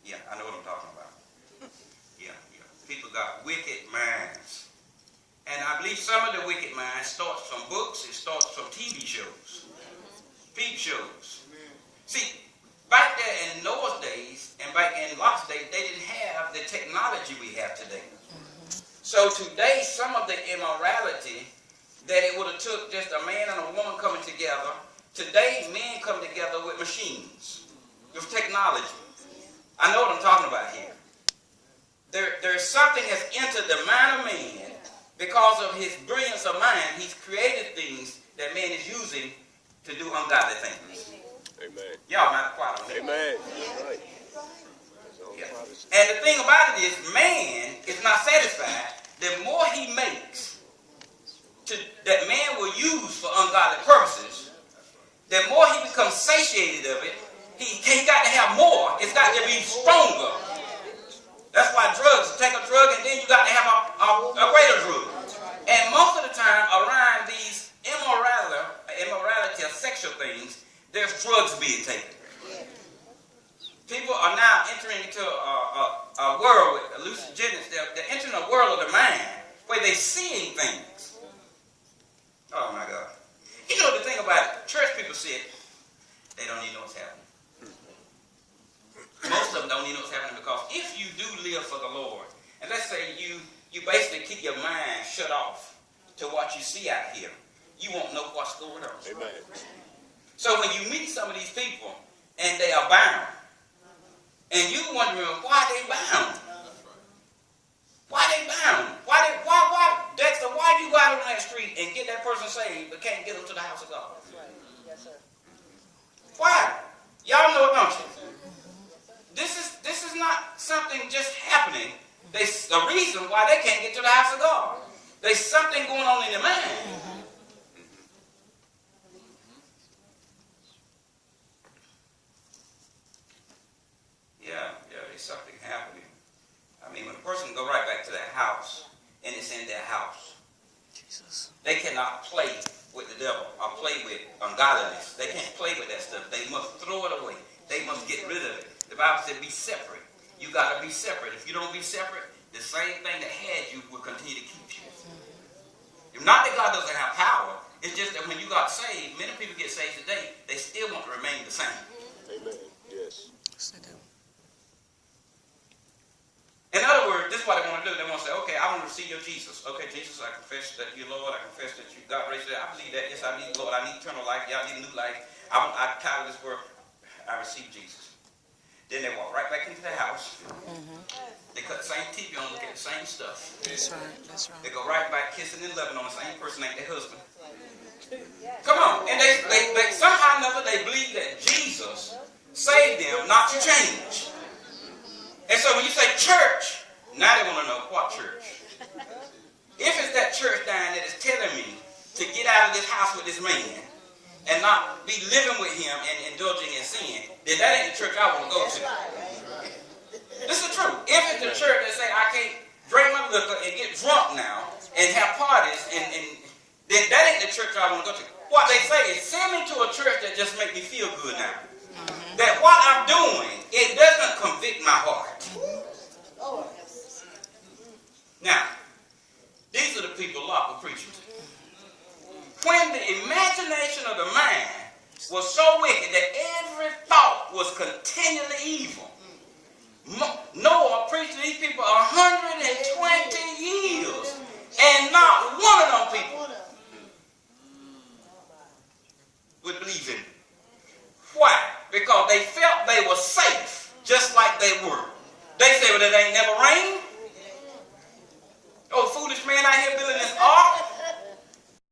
Yeah, I know what I'm talking about. Yeah. People got wicked minds. And I believe some of the wicked minds starts from books, it starts from TV shows. Peep shows. See, back there in Noah's days, and back in Lot's days, they didn't have the technology we have today. So today, some of the immorality that it would have took just a man and a woman coming together, today men come together with machines, with technology. I know what I'm talking about here. There's something that's entered the mind of man because of his brilliance of mind. He's created things that man is using to do ungodly things. Amen. Y'all not quiet on that. Amen. Right. Yeah. And the thing about it is, man is not satisfied. The more he makes that man will use for ungodly purposes, the more he becomes satiated of it. He got to have more. It's got to be stronger. That's why drugs, take a drug and then you got to have a greater drug. And most of the time around these immorality of sexual things, there's drugs being taken. People are now entering into a world with hallucinogens. They're entering a world of the mind where they're seeing things. Oh my God. You know the thing about it, church people said they don't even know what's happening. Most of them don't even know what's happening because if you do live for the Lord, and let's say you basically keep your mind shut off to what you see out here, you won't know what's going on. Amen. So when you meet some of these people and they are bound, and you wondering why they bound, why they bound, why Dexter, why you go out on that street and get that person saved but can't get them to the house of God? That's right. Yes, sir. Why? Y'all know it, don't you? This is not something just happening. There's a reason why they can't get to the house of God. There's something going on in their mind. Yeah, there's something happening. I mean, when a person go right back to that house and it's in their house, Jesus, they cannot play with the devil or play with ungodliness. They can't play with that stuff. They must throw it away. They must get rid of it. The Bible said be separate. You got to be separate. If you don't be separate, the same thing that had you will continue to keep you. If not that God doesn't have power, it's just that when you got saved, many people get saved today, they still want to remain the same. Amen. Yes. In other words, this is what they want to do. They want to say, okay, I want to receive your Jesus. Okay, Jesus, I confess that you're Lord. I confess that you God raised you. I believe that. Yes, I need Lord. I need eternal life. Yeah, I need a new life. I'm tired of this world. I receive Jesus. Then they walk right back into the house. They cut the same TV on, look at the same stuff. That's right. That's right. They go right back kissing and loving on the same person, ain't their husband. Come on. And they somehow or another, they believe that Jesus saved them not to change. And so when you say church, now they want to know what church. If it's that church down that is telling me to get out of this house with this man and not be living with him and indulging in sin, then that ain't the church I want to go to. This is true. If it's the church that say I can't drink my liquor and get drunk now and have parties, and then that ain't the church I want to go to. What they say is send me to a church that just make me feel good now. That what I'm doing, it doesn't convict my heart. Now, these are the people Lot was preaching to. When the imagination of the mind was so wicked that every thought was continually evil, Noah preached to these people 120 years, and not one of them people would believe him. Why? Because they felt they were safe, just like they were. They say, well, it ain't never rained. Oh, foolish man out here building this ark.